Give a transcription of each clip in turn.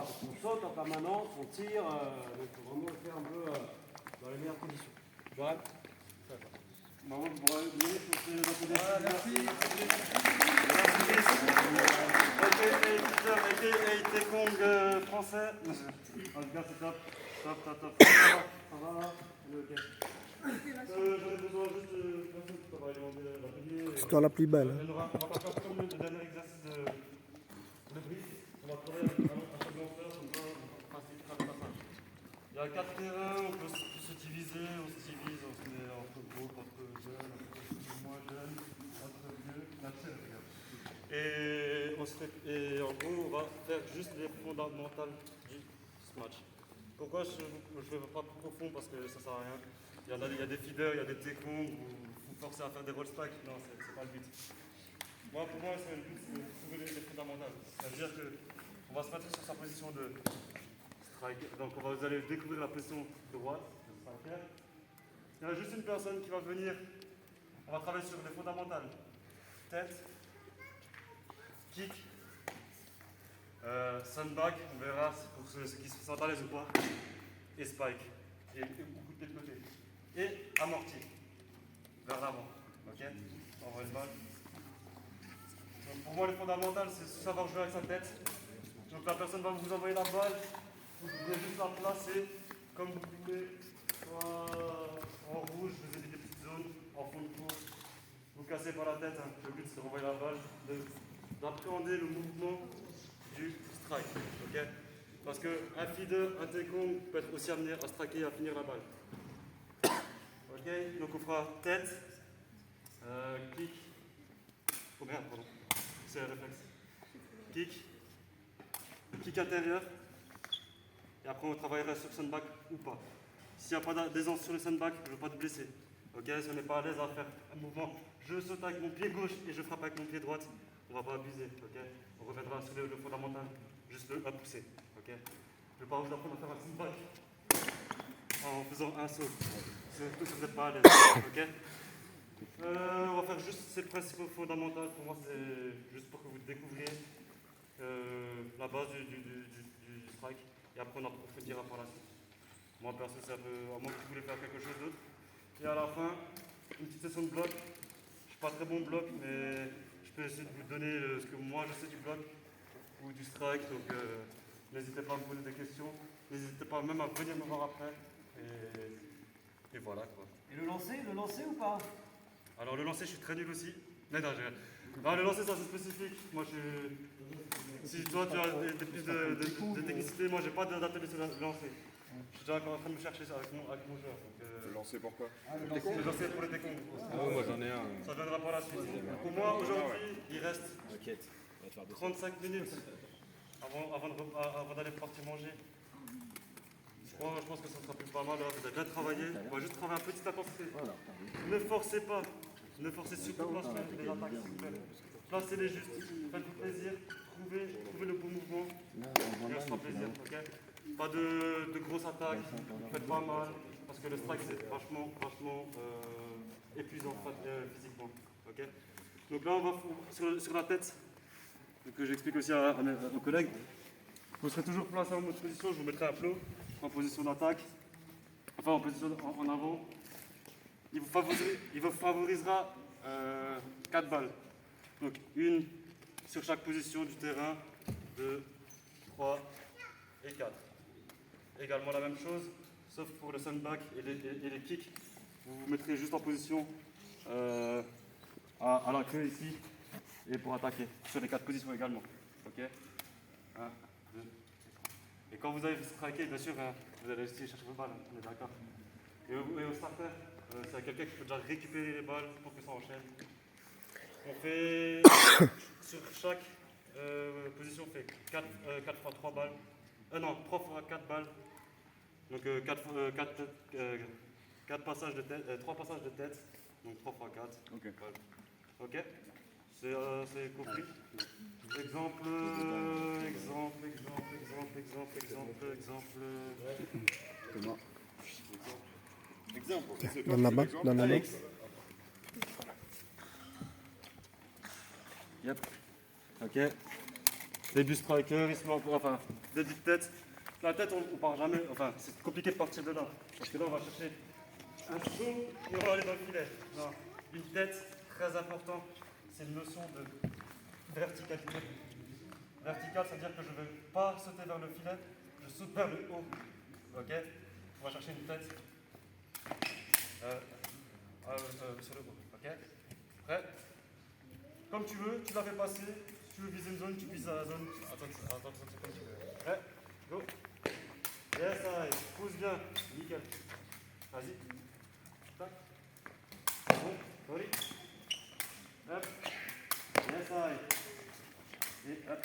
parce qu'on saute en permanence, on tire, donc il faut vraiment le faire un peu dans les meilleures conditions. Johan. Maman, pour venir pour ces ateliers. Merci. AKA Taekwondo français. En tout cas, c'est top. Top. Ça va là? Ok. J'aurais besoin juste de personne qui va demander l'atelier. C'est dans la plus belle. On va faire comme le dernier exercice de brise. On va travailler avec un secondaire, comme ça, on facilitera le passage. Il y a 4 terrains, on peut se diviser, on se divise, on se met entre groupes, entre jeunes, entre moins jeunes, entre vieux, et en gros, on va faire juste les fondamentales du match. Pourquoi je ne vais pas plus profond? Parce que ça ne sert à rien. Il y a des feeders, il y a des taekwondo, vous forcez à faire des roll strikes. Non, c'est pas le but. Pour moi, c'est le but, c'est de trouver les fondamentales. C'est-à-dire qu'on va se mettre sur sa position de strike. Donc, vous allez découvrir la position droite, le striker. Il y a juste une personne qui va venir. On va travailler sur les fondamentales. Tête, kick, sandbag, on verra pour ceux qui se sentent à l'aise ou pas, et spike, et beaucoup de pied de côté. Et amorti, vers l'avant. Ok? On voit le balle. Donc pour moi, le fondamental, c'est savoir jouer avec sa tête. Donc la personne va vous envoyer la balle, vous pouvez juste la placer comme vous voulez, soit en rouge, vous avez des petites zones, en fond de course. Vous cassez pas la tête, hein. Le but c'est de renvoyer la balle, d'appréhender le mouvement du strike. Okay? Parce qu'un feeder, un taekwondo peut être aussi amené à striker et à finir la balle. Ok, donc on fera tête, kick, oh merde, pardon, c'est un réflexe. Kick intérieur, et après on travaillera sur sandbag ou pas. S'il n'y a pas d'aisance sur le sandbag, je ne veux pas te blesser. Ok, si on n'est pas à l'aise à faire un mouvement, je saute avec mon pied gauche et je frappe avec mon pied droit, on ne va pas abuser. Ok, on reviendra sur le fondamental, juste le pousser. Ok, je ne vais pas vous apprendre à faire un sandbag en faisant un saut. Surtout si vous n'êtes pas à l'aise. Ok, on va faire juste ces principes fondamentaux. Pour moi, c'est juste pour que vous découvriez la base du strike. Et après, on approfondira par la suite. Moi, perso, c'est un peu à moi que je voulais faire quelque chose d'autre. Et à la fin, une petite session de bloc. Je ne suis pas très bon bloc, mais je peux essayer de vous donner ce que moi je sais du bloc ou du strike. Donc, n'hésitez pas à me poser des questions. N'hésitez pas même à venir me voir après. Et voilà quoi. Et le lancer ou pas? Alors le lancer, je suis très nul aussi. Non, le lancer, ça c'est spécifique. Moi, si toi tu as plus de technicité, moi j'ai pas d'atelier sur le lancer. Je suis déjà en train de me chercher ça avec mon joueur. Donc, Le lancer pourquoi? le lancer pour les taekwondo. Moi j'en ai un. Ça viendra par la suite. Pour moi, aujourd'hui, il reste 35 minutes avant d'aller partir manger. Je pense que ça sera plus pas mal. Là. Vous avez bien travaillé. On va juste travailler un petite intensité. Ne forcez pas. Ne forcez surtout pas sur les attaques. Placez-les juste. Faites-vous plaisir. Trouvez le bon mouvement. Et on se fera plaisir. Okay, pas de grosses attaques. Faites pas mal. Parce que le strike, c'est vachement épuisant physiquement. Okay, donc là, on va sur la tête. Donc j'explique aussi à nos collègues. Vous serez toujours placé en mode position. Je vous mettrai un flot. En position d'attaque, enfin en position en avant, il vous favorisera 4 balles. Donc une sur chaque position du terrain, 2, 3 et 4. Également la même chose, sauf pour le sandbag et les kicks, vous vous mettrez juste en position à la queue ici et pour attaquer sur les 4 positions également. Ok, 1, 2. Et quand vous allez striker, bien sûr, vous allez aussi chercher vos balles, on est d'accord. Et au starter, c'est quelqu'un qui peut déjà récupérer les balles pour que ça enchaîne. On fait, sur chaque position, on fait 4 fois 3 balles. Non, 3 fois 4 balles. Donc 4 passages de tête, 3 passages de tête. Donc 3 fois 4. Ok. Ok. C'est compris. Exemple. Comment? Exemple. Dans la main. Dans la main. Yep. Ok. Début striker, il se met enfin, début de tête. La tête, on part jamais, enfin, c'est compliqué de partir de là. Parce que là, on va chercher un saut et on va aller dans le filet. Non, une tête, très important, c'est une notion de verticalité. Vertical, c'est-à-dire que je ne vais pas sauter vers le filet, je saute vers le haut. Ok? On va chercher une tête sur le haut. Ok? Prêt? Comme tu veux, tu la fais passer. Si tu veux viser une zone, tu vises la zone. Attends, comme tu veux. Prêt? Go! Yes, allez, pousse bien. Nickel. Vas-y. Tac. Bon, sorry. Hop. Yes, allez. Et hop.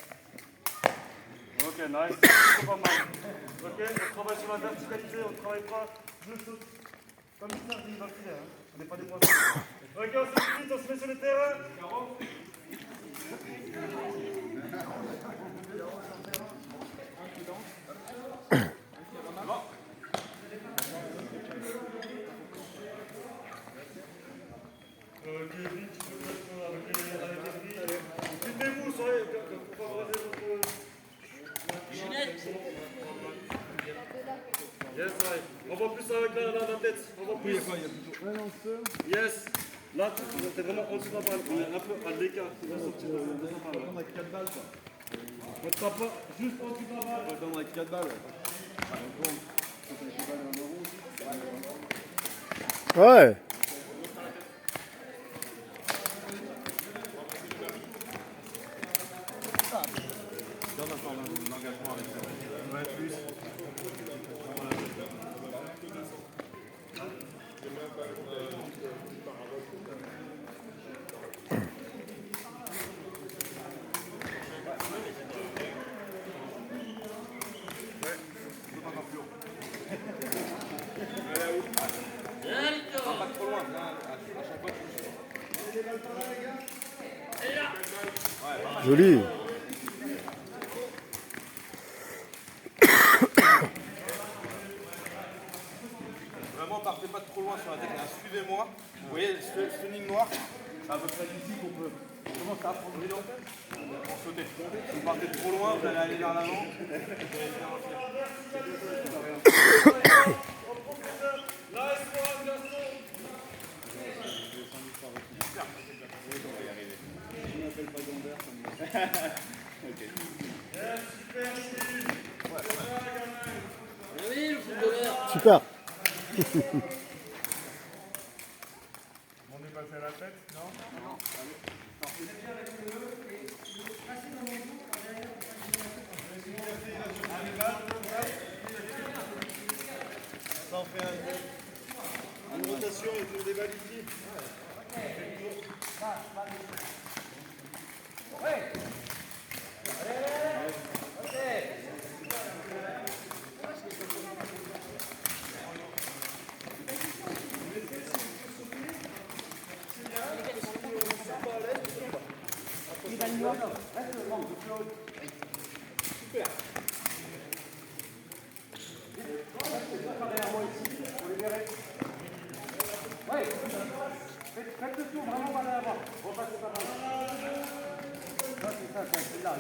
Ok, nice. C'est pas mal. Ok, on travaille sur la verticalité, on ne travaille pas. Je saute. Comme une sardine dans le filet, hein. On n'est pas des poissons. Ok, on se on se met sur le terrain. Ok, vite, tu peux mettre avec les grilles. Filmez-vous, soyez, pour favoriser votre... Yes, allez. On voit plus avec la tête. On voit plus. Yes. Là, t'es vraiment en dessous de la balle. On est un peu à l'écart. Tu vas sortir de la balle. On a 4 balles, quoi. On tape pas juste en dessous de la balle. On va attendre avec 4 balles. Ouais. Donne encore l'engagement avec ça. Ouais, plus. Pas trop loin, à chaque fois. Joli. Vraiment, partez pas trop loin sur la tête. Suivez-moi. Vous voyez, cette ligne noire, c'est à peu près ici qu'on peut. On commence à prendre l'élan pour sauter. Si vous partez trop loin, vous allez aller vers l'avant. Super. On est passé à la tête, non? Ça en fait une rotation autour des balles ici.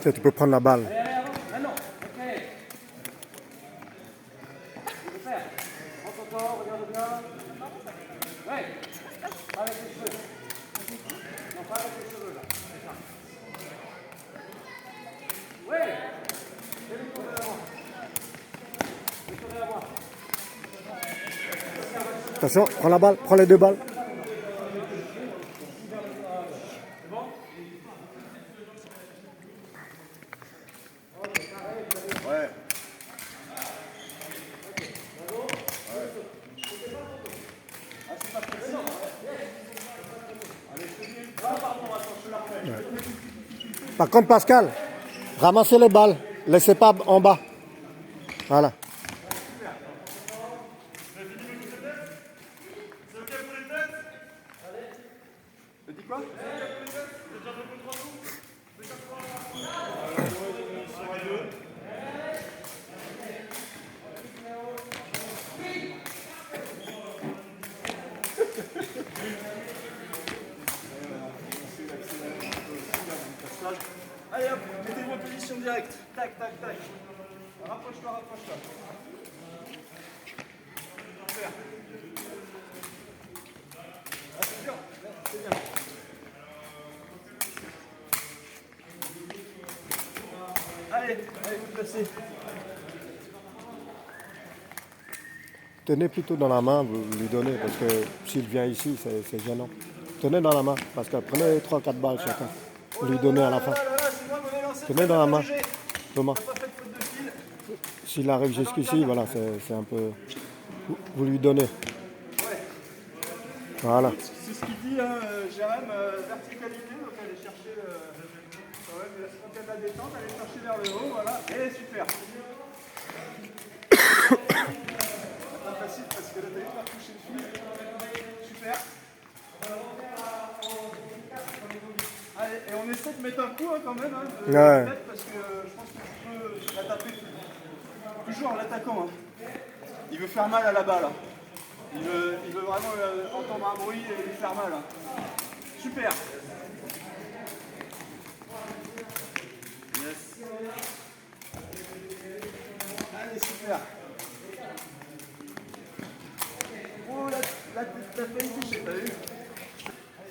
Tiens, tu peux prendre la balle. Attention, prends la balle, prends les 2 balles. Ouais. Par contre, Pascal, ramassez les balles. Laissez pas en bas. Voilà. Tu dis quoi? Allez hop, mettez-vous en position directe. tac. Rapproche-toi, rapproche-toi. Super. Ah, c'est bien, c'est bien. Allez, vous placez. Tenez plutôt dans la main, vous lui donnez, parce que s'il vient ici, c'est gênant. Tenez dans la main, parce que prenez 3-4 balles chacun. Vous lui donnez à la fin. C'est moi qu'on est lancé. Tenez dans la main. Thomas. Pas fait de faute de fil. S'il arrive jusqu'ici, voilà, c'est un peu... Vous lui donnez. Voilà. C'est ce qu'il dit, hein, Jérém, verticalité, donc aller chercher quand même, quand il y a de la détente, aller chercher vers le haut, voilà, et super. C'est pas facile parce que là, t'as vu, pas toucher le fil. Super. Allez, et on essaie de mettre un coup hein, quand même, hein, de tête, parce que je pense que tu peux la taper toujours en l'attaquant. Hein. Il veut faire mal à la balle. Hein. Il veut vraiment entendre un bruit et lui faire mal. Hein. Super. Yes. Allez, super. Oh, là t'as failli toucher, t'as vu?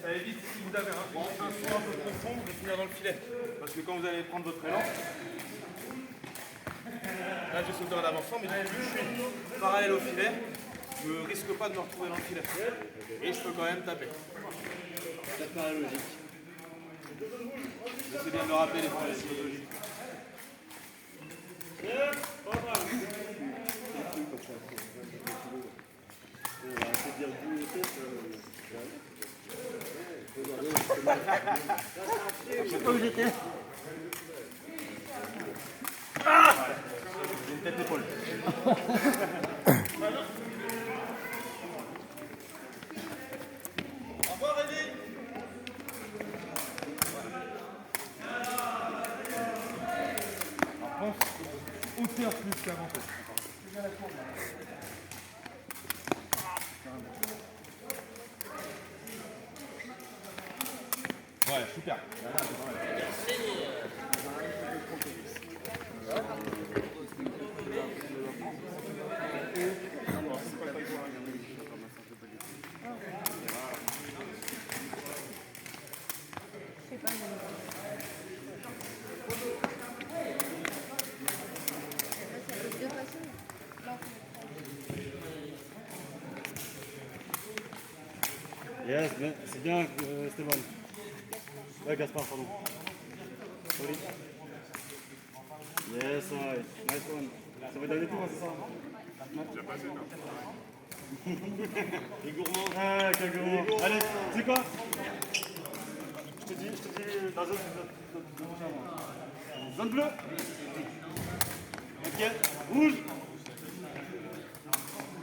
Ça évite, si vous avez un saut un peu profond, de finir dans le filet. Parce que quand vous allez prendre votre élan, là j'ai sauté en avançant, mais vu que je suis parallèle au filet, je ne risque pas de me retrouver dans le filet. Et je peux quand même taper. Ça paraît logique. C'est bien de me rappeler les principes logiques. Je sais pas où j'étais. Ah, j'ai une tête d'épaule. Au revoir, Rémi. Alors, pense hauteur plus qu'avant. Ouais, super. Yes, c'est bien, Stéphane. Ouais, Gaspard, pardon. Sorry. Yes, right. Nice one. Ça va donner tout, hein, c'est ça? Tu as passé, les gourmands. Ah, quel gourmand. Allez, tu sais quoi? Je te dis, dans zone bleue. Ok, rouge.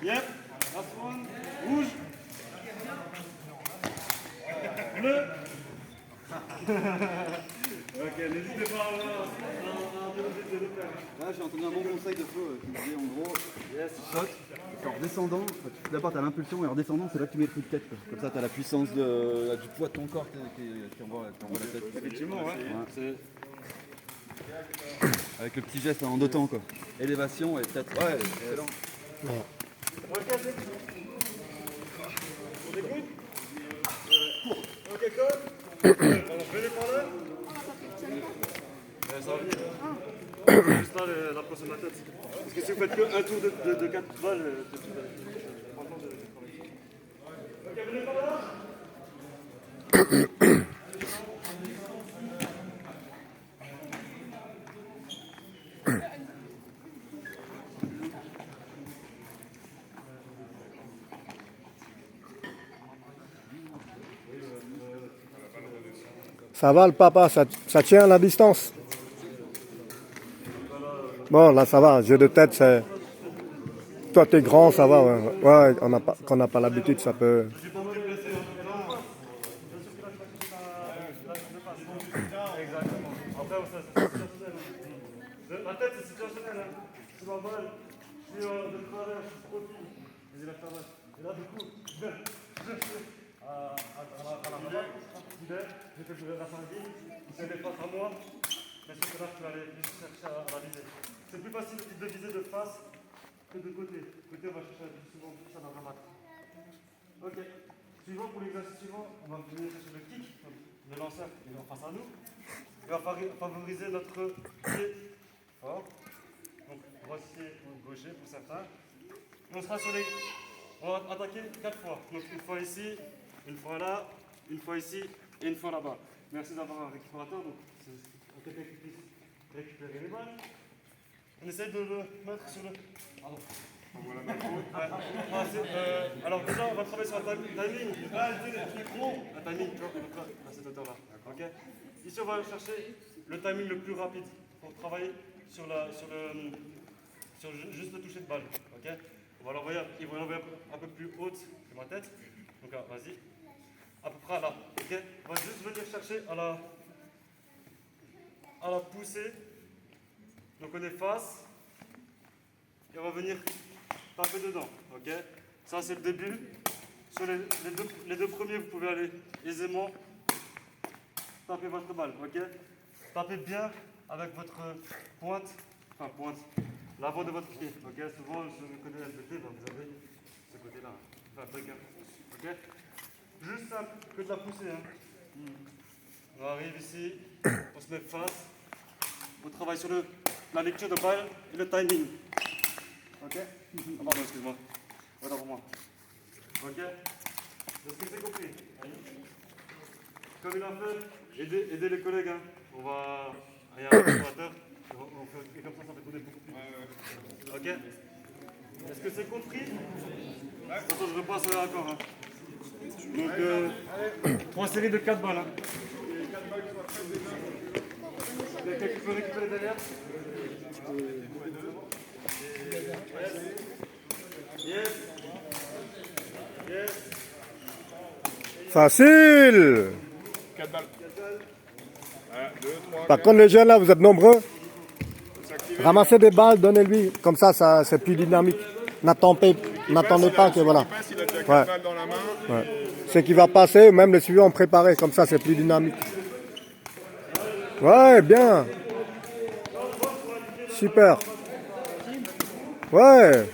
Yep, last one. Rouge. Bleu. Ok, n'hésitez pas à avoir Là, j'ai entendu un bon conseil de Flo qui me disait en gros, tu sautes, et en redescendant, d'abord tu as l'impulsion et en redescendant, c'est là que tu mets le coup de tête. Quoi. Comme ça, tu as la puissance du poids de ton corps qui envoie la tête. Effectivement, ouais. Avec le petit geste en deux temps, quoi. Élévation et tête. Ouais, excellent. On écoute. Ok, code. Je vais les parler. Ça va. Juste là, la prochaine tête. Parce que si vous faites qu'un tour de 4 balles, ok, venez par là. Ça va le papa, ça tient la distance. Bon, là ça va, jeu de tête, c'est... Toi t'es grand, ça va, ouais. Ouais, quand on n'a pas l'habitude, ça peut... La tête, c'est situationnel. C'est ma balle. Je suis de travers, je suis profil. Les élèves travaillent. Et là, du coup, à la balle, je fais le la fin il se dépasse à moi. mais sauf que là, tu vas aller plus chercher à la viser. C'est plus facile de viser de face que de côté. Côté, on va chercher souvent plus ça dans la mat. Ok. Suivant, pour l'exercice suivant, on va venir chercher le kick, donc le lanceur qui est en face à nous. Et on va favoriser notre pied fort. Donc, droitier ou gaucher pour certains. Et on sera sur les. On va attaquer 4 fois. Donc, une fois ici, une fois là, une fois ici et une fois là-bas. Merci d'avoir un récupérateur. Donc, c'est quelqu'un qui puisse récupérer les balles. On essaie de le mettre sur le. Pardon. Alors déjà, on va travailler sur un timing. Un timing, tu vois, à cette hauteur-là. Ok. Ici, on va chercher le timing le plus rapide pour travailler sur juste le toucher de balle. Ok. On va l'envoyer, il va l'envoyer un peu plus haute que ma tête. Donc vas-y. À peu près là. Ok. On va juste venir chercher à la poussée. Donc on est face. Et on va venir taper dedans, ok? Ça c'est le début. Sur les deux premiers, vous pouvez aller aisément taper votre balle, ok? Tapez bien avec votre pointe, l'avant de votre pied, ok? Souvent, je me connais SBT, vous avez ce côté-là, enfin breaker, ok? Juste simple, que de la poussée, hein? On arrive ici, on se met face, on travaille sur la lecture de balle et le timing. Ok? Ah pardon, excuse-moi. Voilà pour moi. Ok? Est-ce que c'est compris? Comme il a fait, aidez les collègues. Hein. On va. Il y a un opérateur. Et comme ça fait tourner beaucoup plus. Ok? Est-ce que c'est compris? Attention, je repasse encore. Hein. Donc, 3 séries de 4 balles. Hein. Quelqu'un qui peut récupérer derrière? Yes. Yes. Facile. 4 balles. 1, 2, 3. Par contre, les jeunes là, vous êtes nombreux. Ramassez des balles, donnez-lui. Comme ça, c'est plus dynamique. N'attendez pas que voilà. Il a déjà 4 Ouais. balles dans la main. Ouais. Ce qui va passer, même les suivants préparés. Comme ça, c'est plus dynamique. Ouais, bien. Super. Ouais.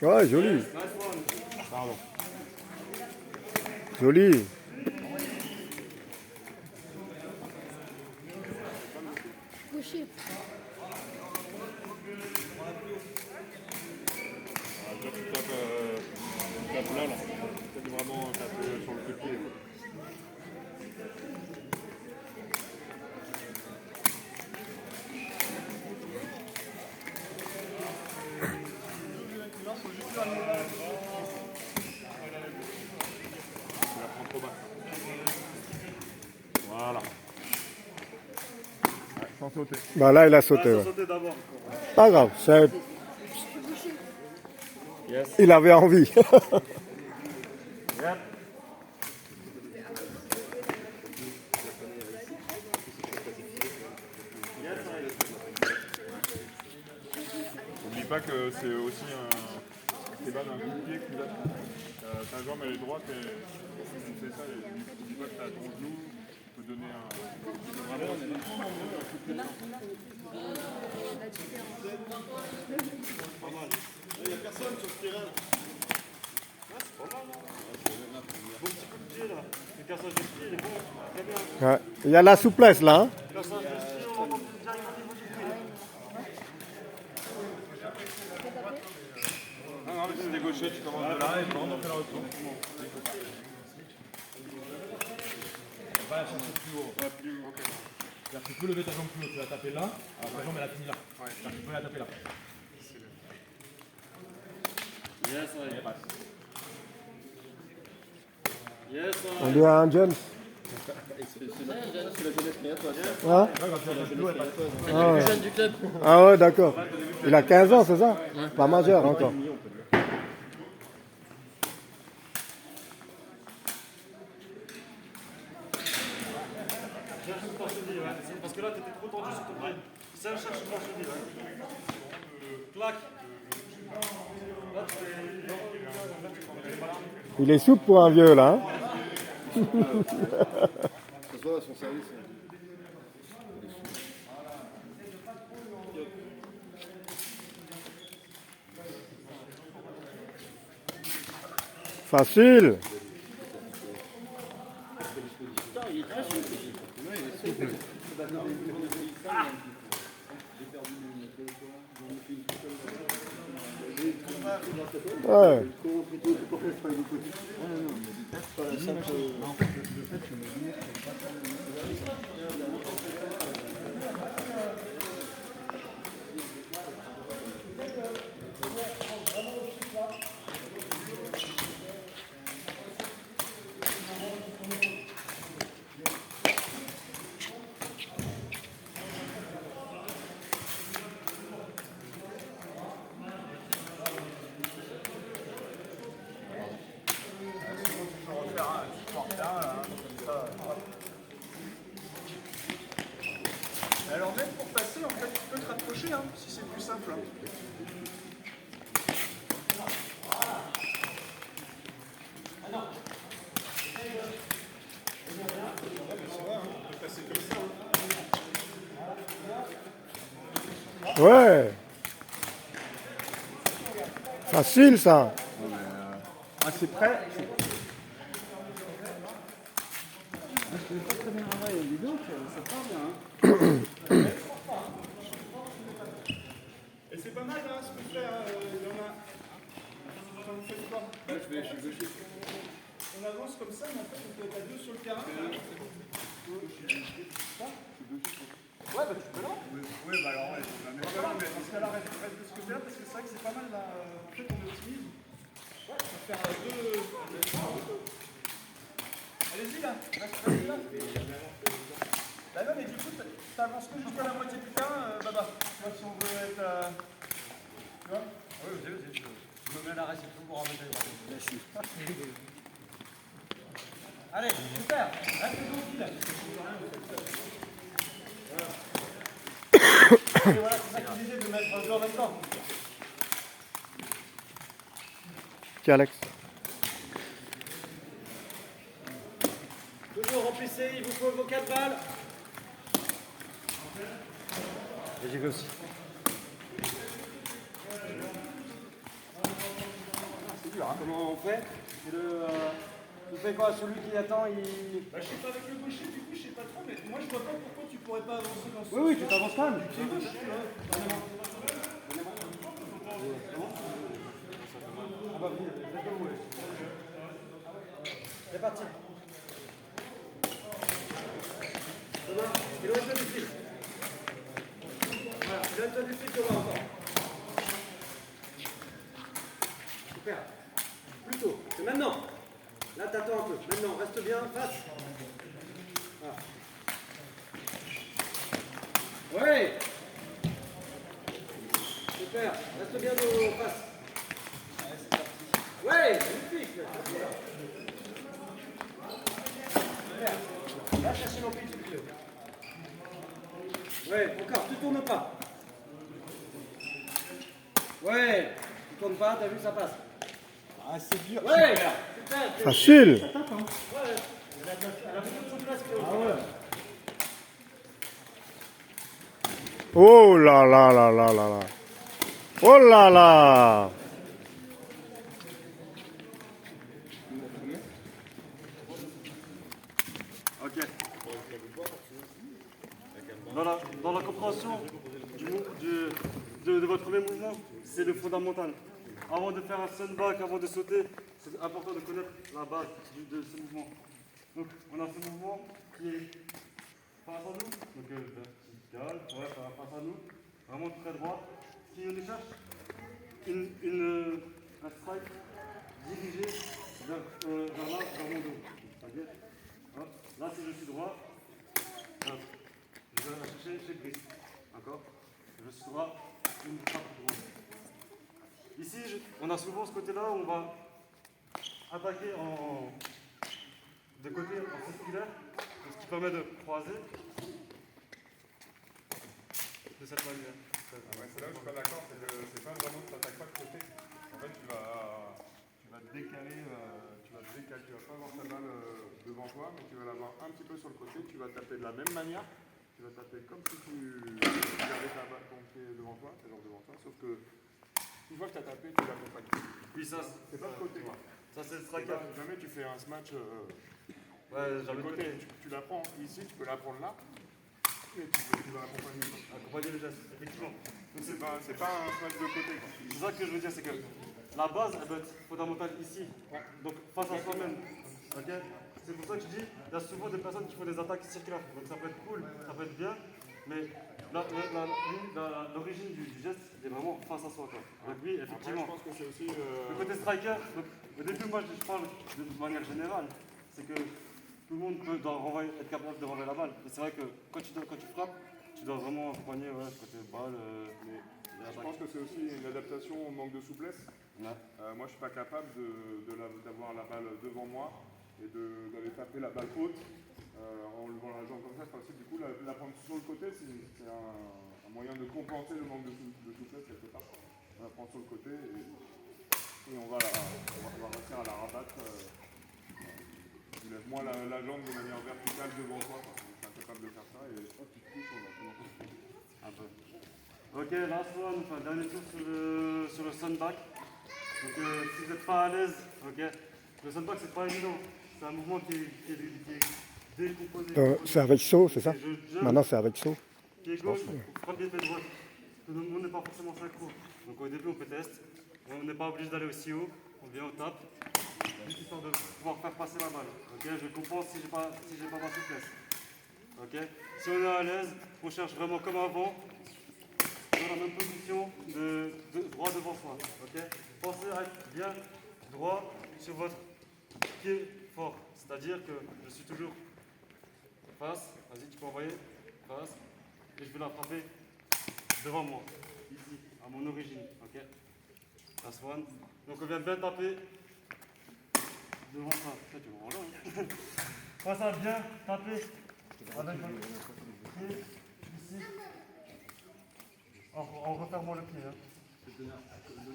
Ouais, joli. Joli. Gaucher. Toi, tu tapes là, là. Tu tapes vraiment taper sur le coup de pied. Tu la prends trop bas. Voilà. Ouais, sans sauter. Bah là, il a sauté. Là, Ouais. sauter d'abord. Pas grave. Yes. Il avait envie. Yep. N'oublie pas que c'est aussi un débat d'un coup de pied que tu donnes. Ta jambe elle est droite et tu fais ça. N'oublie pas que tu as ton genou. Tu peux donner un. Il n'y a personne sur ce terrain. Bon petit coup de pied là. Le cassage de pied, il est bon. Très bien. Ouais. Il y a la souplesse là. Hein. Cassage de pied, on va voir bien au niveau du pied. Non, mais si t'es gaucher, tu commences de là et tu rentres dans le retour. Va la chercher plus haut. Pas plus haut. C'est-à-dire que tu peux lever ta jambe plus haut, tu vas taper là, alors ta jambe elle a fini là. C'est-à-dire que tu peux la taper là. Yes, Et elle passe. yes, On dit à un James. Hein? Ah ouais. Ah ouais, d'accord. Il a 15 ans, c'est ça? Pas majeur encore. Cherche ton cheville, ouais. Parce que là, tu étais trop tendu sur ton bras. Ça, cherche ton cheville, ouais. Clac. Il est souple pour un vieux, là. Hein. Ce soit à son service. Facile. Ouais. Alors même pour passer, en fait, tu peux te rapprocher, hein, si c'est plus simple. Hein. Ouais. Facile, ça. Ah, c'est prêt. Je connais pas très bien Hawaï, dis donc, ça part bien. Hein. Et c'est pas mal, hein, ce qu'on fait. Il y en a. Vous faites quoi? Je suis gaucher. On avance comme ça, mais en fait, on peut être à deux sur le terrain. Ouais, bah tu peux là. Oui, bah alors, ouais, mais dans ce cas-là, reste de ce côté-là, parce que c'est vrai que c'est pas mal là. En fait, on optimise. Ouais, ça va faire deux. Allez-y là, reste là. Bah non, mais du coup, t'avances que jusqu'à la moitié du terrain, Baba. Tu vois, si on veut être. Tu vois? Oui, vas-y. Je me mets à la réception pour remettre les bras. Merci. Allez, super. Reste tranquille. Et voilà, c'est ça qu'il disait de mettre deux en même temps. Tiens, Alex. Toujours remplissez, il vous faut vos 4 balles. Et j'y vais aussi. C'est dur, hein. Comment on fait? Tu fais quoi? Celui qui attend, il... Bah, je sais pas avec le gaucher, du coup, je sais pas trop, mais moi je vois pas pourquoi tu pourrais pas avancer dans ce Oui, oui, tu t'avances quand même. pied gauche. Ah bah oui, faites comme vous voulez. C'est parti. Thomas, éloigne-toi du fil. Voilà, éloigne-toi du fil, Thomas, encore. Super. Plus tôt, c'est maintenant. Là, t'attends un peu. Maintenant, reste bien, face. Voilà. Ouais. Super, reste bien de face. Ouais, magnifique. Super. Là, cherchez l'empire du pied. Ouais, encore, tu tournes pas. Ouais, tu tournes pas, t'as vu, ça passe. Ah, c'est dur. Ouais, super. Facile. Ouais, elle a beaucoup de place. Ah ouais. Oh là là là là là là. Oh là là. Ok. Dans la compréhension de votre premier mouvement, c'est le fondamental. Avant de faire un sunback, avant de sauter, c'est important de connaître la base de ce mouvement. Donc, on a ce mouvement qui est face à nous, donc vertical, ouais, face à nous, vraiment très droit. Si on y cherche un strike dirigé vers là, vers mon dos. C'est-à-dire, hop, là, si je suis droit, hop, je vais la chercher chez Brice. D'accord? Je suis droit, une frappe droite. Ici, on a souvent ce côté-là où on va attaquer de côté en circulaire, ce qui permet de croiser de cette manière. Ah ouais, c'est là où je suis pas d'accord, c'est pas vraiment que tu n'attaques pas de côté. En fait, tu vas te décaler, tu vas pas avoir ta balle devant toi, mais tu vas l'avoir un petit peu sur le côté. Tu vas taper de la même manière. Tu vas taper comme si tu gardais ton pied devant toi, ta jambe devant toi, sauf que une fois que tu as tapé, tu l'accompagnes. Oui, ça, C'est pas le côté. ça c'est le striker. Jamais tu fais un smash Ouais, le jamais côté. Tu la prends ici, tu peux la prendre là, et tu vas accompagner. accompagner le geste, effectivement. Donc c'est pas un smash de côté. Quoi. C'est ça que je veux dire, c'est que la base, elle doit être fondamentale ici. Donc face à soi-même. Ok. C'est pour ça que je dis, il y a souvent des personnes qui font des attaques circulaires. Donc ça peut être cool, ça peut être bien, mais l'origine du geste est vraiment face à soi. Quoi. Donc oui, Après, effectivement. je pense que c'est aussi. Le côté striker, donc, au début, moi je parle de manière générale, c'est que tout le monde doit être capable de renvoyer la balle. Mais c'est vrai que quand tu frappes, tu dois vraiment accompagner côté balle. Mais je pense que c'est aussi une adaptation au manque de souplesse. Ouais. Moi, je suis pas capable d'avoir la balle devant moi et d'aller taper la balle haute en levant la jambe comme ça. C'est possible. Du coup, la prendre sur le côté, c'est un moyen de compenser le manque de souplesse quelque part. On la prend sur le côté et on va réussir à la rabattre. Tu lèves moins la jambe de manière verticale devant toi. Je suis incapable de faire ça et hop, tu te touches, on va commencer. Un peu. Ok, last one, enfin, dernier tour sur le sunback. Donc si vous n'êtes pas à l'aise, ok, le sunback c'est pas évident. C'est un mouvement qui est décomposé. C'est avec saut, c'est ça? Je jump, Maintenant, c'est avec saut. pied gauche, premier pied droit. Tout le monde n'est pas forcément synchro. Donc au début on peut tester. On n'est pas obligé d'aller aussi haut. On vient, on tape. Juste histoire de pouvoir faire passer la balle. Ok, je compense si j'ai pas ma souplesse. Ok. Si on est à l'aise, on cherche vraiment comme avant, dans la même position, de droit devant soi. Ok. Pensez à être bien droit sur votre pied fort. C'est-à-dire que je suis toujours face. Vas-y, tu peux envoyer. Face. Et je vais la frapper devant moi. Ici, à mon origine. Ok. Last one. Donc on vient bien taper devant ça. Ça, tu vois là. Pense à bien taper avec le pied ici. En refermant le pied. Hein. Donner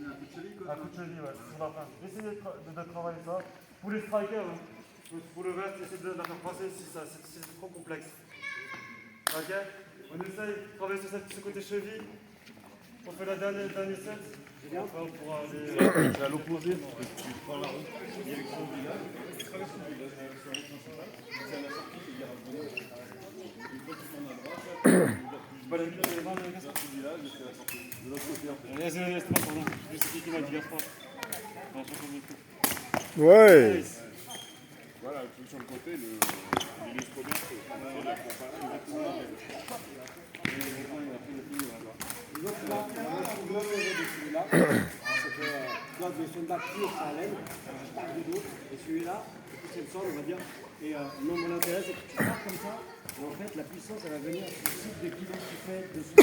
un coup de cheville, quoi. Un coup de cheville, ouais, sur la fin. Essayez de travailler ça. Pour les strikers, hein. Pour le reste, essayez de la faire passer si c'est trop complexe. Ok. On essaye de travailler sur ce côté cheville. On fait la dernière set. Et après, on pourra aller. C'est à l'opposé, tu prends la route direction du village, tu traverses le village sur la route principale, c'est à la sortie, il y a un bonheur. Une fois que tu tournes à droite, tu sortes du village et c'est la sortie. De l'autre côté après. C'est pas pardon. C'est qui m'a dit Gaspard. Non, je comprends plus. Ouais. Voilà, sur le côté, il illustre bien que c'est la comparaison. Celui-là, c'est que toi, le sunback pur, ça lève, je pars du dos, et celui-là, c'est le sol, on va dire. Et non, mon intérêt, c'est que tu pars comme ça, et en fait, la puissance, elle va venir du site des pilotes que tu fais dessus.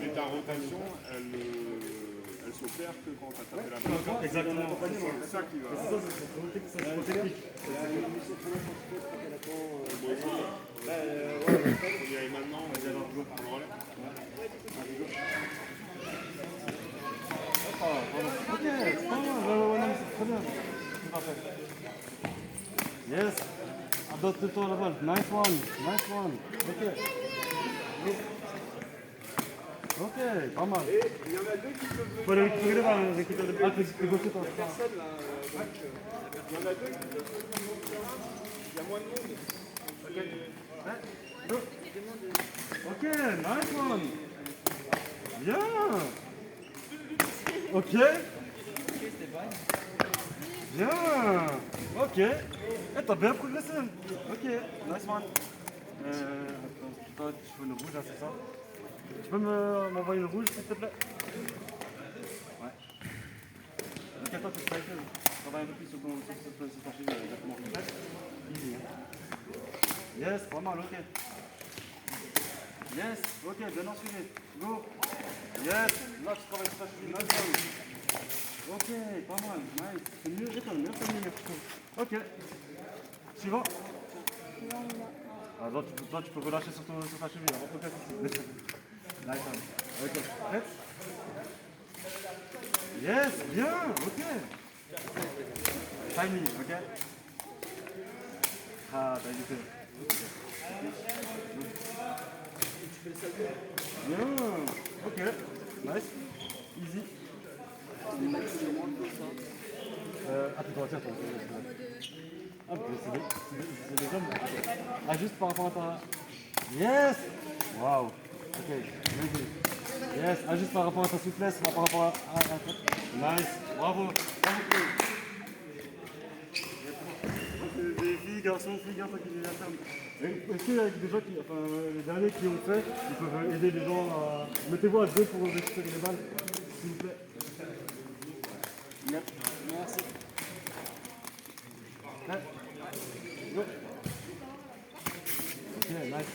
Mais ta rotation, elle s'opère que quand tu as tapé la main. Exactement. C'est ça qui va. C'est trop technique. On y aille maintenant, on y aller toujours pour le relais. Ok, c'est pas mal. Ouais, c'est très bien. Tout à fait. Yes. Adopte-toi la balle. Nice one. Nice one. Ok. Ok, pas mal. Et il y en a deux qui peuvent Faut aller récupérer la balle. Récupérer la balle. personne là. Il y en a deux qui peuvent venir dans le terrain, il y a moins de monde. Ok, nice one. Bien. Ok. Bien. Ok. Eh, t'as bien progressé. Ok, nice one. Toi, tu veux une rouge, hein, c'est ça? Tu peux m'envoyer une rouge, s'il te plaît? Ouais. Ok, toi, tu travailles un peu plus sur ton cheville, exactement. Easy, hein. Yes, pas mal, ok. Yes, ok, bien ensuite. Go. Yes, là tu travailles sur ta cheville. Nice one. Ok, pas mal, nice. C'est mieux, c'est mieux, je trouve. Ok. Suivant. Ah, toi, tu peux relâcher sur ta cheville. Ok. Nice one. Ok. Prête? Yes, bien, ok. Timing, ok. Ah, t'as évité. Bien, ok. Nice. Easy. Attends, tiens, ah, c'est des hommes. Ah, juste par rapport à ta... Yes. Wow. Ok, very good. Yes, ah, juste par rapport à ta souplesse, par rapport à... Nice, bravo. Des filles, garçons qui viennent à terme. Est-ce qu'il y a des gens qui, enfin, les derniers qui ont fait, ils peuvent aider les gens à... Mettez-vous à deux pour récupérer les balles, s'il vous plaît. Merci. Ouais. Go. Ok, nice.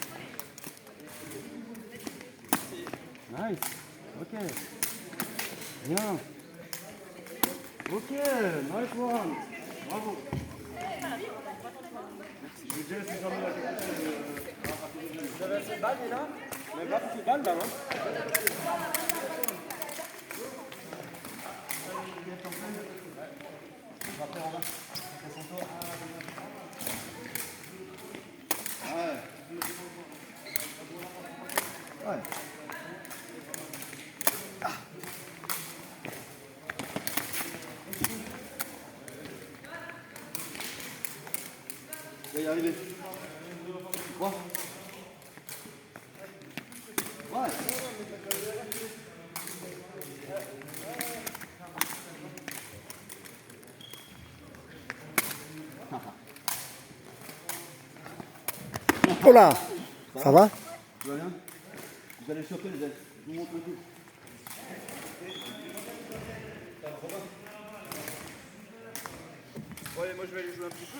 Nice. Ok. Bien. Ok, nice one. Bravo. Je vais dire si j'en ai la question. Vous avez assez de balles, là? Vous n'avez pas beaucoup de balles, là, non? Ouais. Je vais y arriver. Bon. Ouais. Oh là, ça va? Tu vas bien? Vous allez choper les ailes. Je vous montre le coup. Ouais, moi je vais aller jouer un petit peu.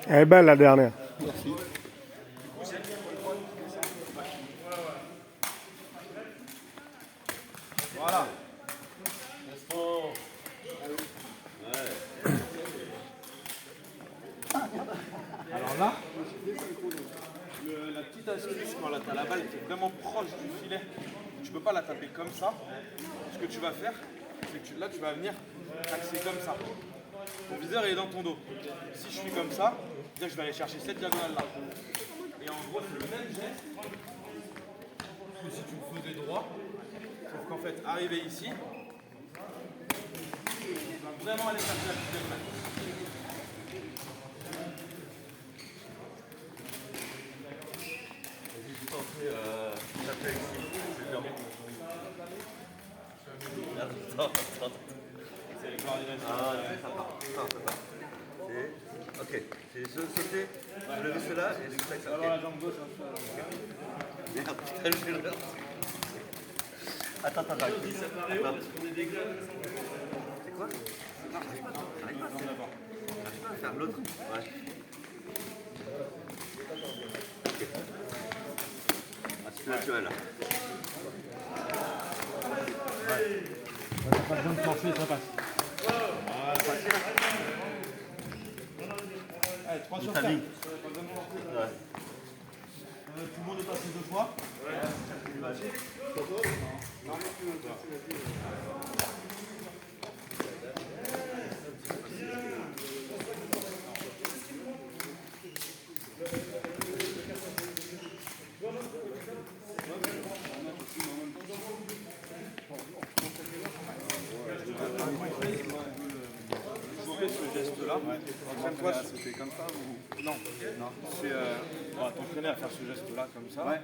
Elle est belle la dernière. Merci. Voilà. Alors là, la petite astuce quand tu as la balle qui est vraiment proche du filet, tu ne peux pas la taper comme ça. Ce que tu vas faire, c'est que là tu vas venir axer comme ça. Ton viseur est dans ton dos. Si je suis comme ça, je vais aller chercher cette diagonale là. Et en gros, c'est le même geste que si tu le faisais droit. Sauf qu'en fait, arriver ici, Tu dois vraiment aller chercher la petite balle. Ok, j'ai sauté, je levé cela et j'ai fait ça. Alors la jambe gauche, Merde, putain, je l'ai. Attends. C'est quoi? Non, j'arrive pas à faire l'autre. Ouais. Ok. Ah, c'est naturel là. t'as pas besoin de forcer, ça passe. Allez, 3 sur 4. Timing. Tout le monde est passé 2 fois. Ce geste-là, entraîne-toi. C'était comme ça ou non? C'est t'entraîner à faire ce geste-là comme ça. Ouais.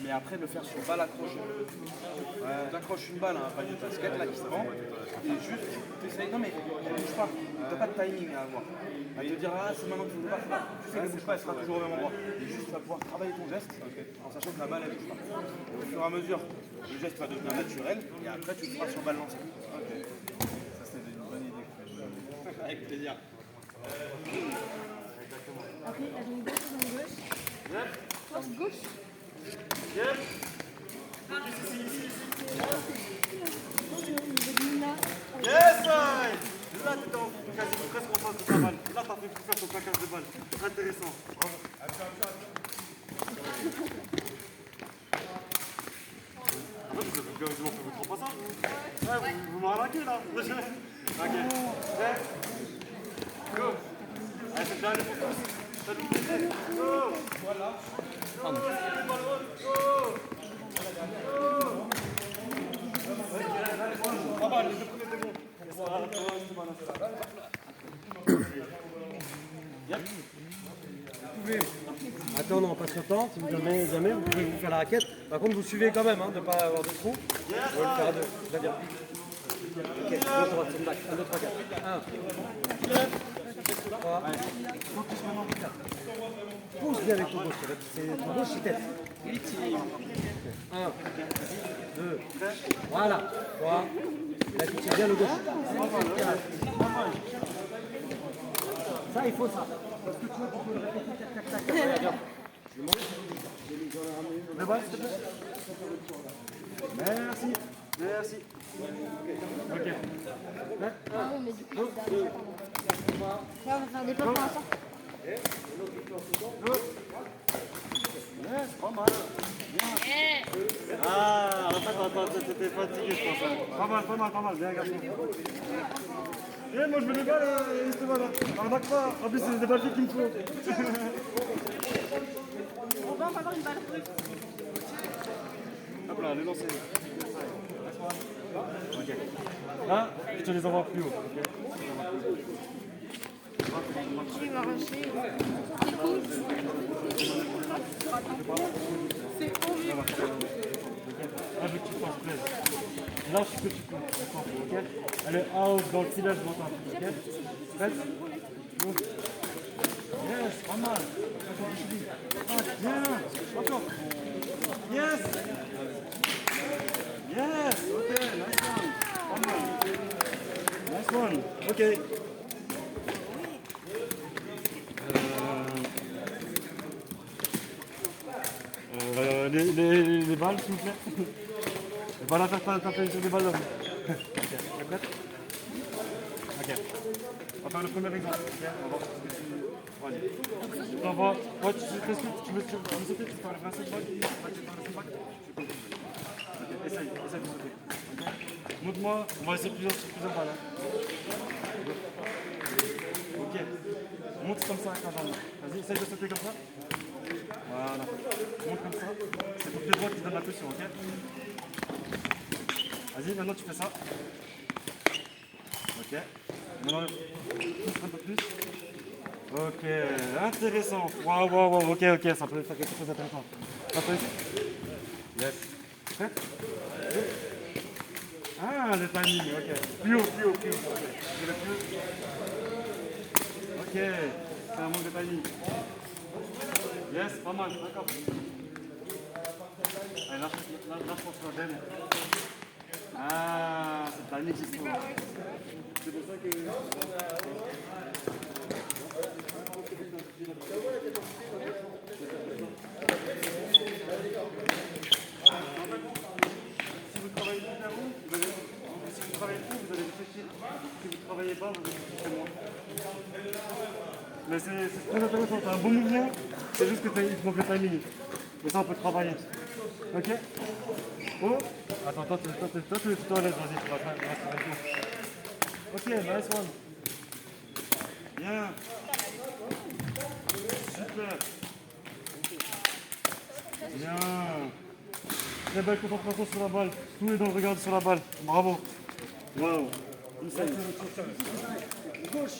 Mais après le faire sur balle accrochée. T'accroches une balle à un panier de basket là qui se prend et juste t'essayes. Non mais elle bouge pas. T'as pas de timing à avoir. À te dire ah c'est maintenant que tu ne bouges pas. Tu sais qu'elle bouge pas, elle sera toujours au même endroit. Et juste tu vas pouvoir travailler ton geste en sachant que la balle elle bouge pas. Au fur et à mesure, le geste va devenir naturel et après tu le feras sur balle lancée. Ça c'était une bonne idée. Avec plaisir. Ok, la jambe gauche. Force gauche. Yes, side. Là, tu étais quasiment presque en face de ta balle. Là, tu as fait tout faire ton plaquage de balle. Intéressant. Bravo. En fait, vous avez fait votre passage. Ouais, vous m'arnaquez là. Ok. Prêt? Go. Allez, c'est bien, allez pour tous. Faites tout plaisir. Go. Voilà. Go, les ballons. Go. Pas mal, les deux premiers c'est bon. Vous pouvez attendre en passe le temps, si vous n'avez jamais, vous pouvez vous faire la raquette. Par contre, vous suivez quand même, de ne pas avoir de trous. Vous pouvez le faire à deux. Très bien. Ok, 2, 3, 1, 2, 3, 4. 1, 3, focus maintenant pour 4. Pousse bien avec ton gauche, c'est ton gauche, c'est tête. 1, 2, voilà. 3, là tu tires bien le gauche. 4. Ça, il faut ça. Parce que tu vois, tu peux le répéter, tac, tac, tac. Regarde. Le bal, s'il te plaît. Merci. Merci. Ok. Ah oui, mais du coup, c'est derrière. Là, on va faire des pas pour l'instant. Yes, pas mal. Ah, attends, t'étais fatigué, je pense. Pas mal, bien, garçon. Eh, moi je veux des balles, justement là. Arnaque pas. En plus, c'est des balles qu'il me faut. On va avoir une balle. Hop là, les lancer. Ok. Là, je te les envoie plus haut. Je vais m'arracher. C'est cool. C'est horrible. Là, je veux que tu penses plaise. Lâche ce que tu peux. Ok. Allez, out dans le filage, je m'entends. Ok. Prête. Go. Yes, pas mal. Bien. Encore. Yes. Yes. Ok, nice one. Pas mal. Nice one. Ok. Les balles, s'il vous plaît. Les balles à faire taper sur des ballons. Ok, t'es prête? Ok. On va faire le premier exemple. Ok, on va voir ce que tu... Allez. Je t'envoie... Ouais, tu veux sauter, tu peux faire le principe back. Ok, essaye de sauter. Ok. Montre-moi, on va essayer plusieurs balles. Ok. Monte comme ça avec ta jambe. Vas-y, essaye de sauter comme ça. Voilà. Monte comme ça. C'est pour tes doigts qui donnent la pression, ok? Vas-y, maintenant tu fais ça. Ok. Ok. Maintenant, un peu plus. Ok, intéressant. Waouh, waouh, waouh. Ok, ok, ça peut faire quelque chose d'intéressant. Un peu ici. Yes. Prêt? Ah, le timing, ok. Plus haut, plus haut, plus haut. Ok. Je vais plus. Ok, c'est un manque de timing. Yes, pas mal, d'accord. Allez, lâche pour sur la benne. Ah, c'est le timing qu'il faut. C'est pour ça que... Si vous travaillez vers où, vous allez... Si vous travaillez trop, vous allez réfléchir. Si vous ne travaillez pas, vous allez réfléchir moins. Mais c'est très intéressant, t'as un bon mouvement, c'est juste que il te manque le timing. Mais ça, on peut travailler. Ok? Oh! Attends, toi, tu es plutôt à l'aise, vas-y, tu vas faire. Ok, nice one. Bien. Super. Bien. Très belle concentration sur la balle. Tous les deux regardent sur la balle. Bravo. Waouh. Insane. Gauche.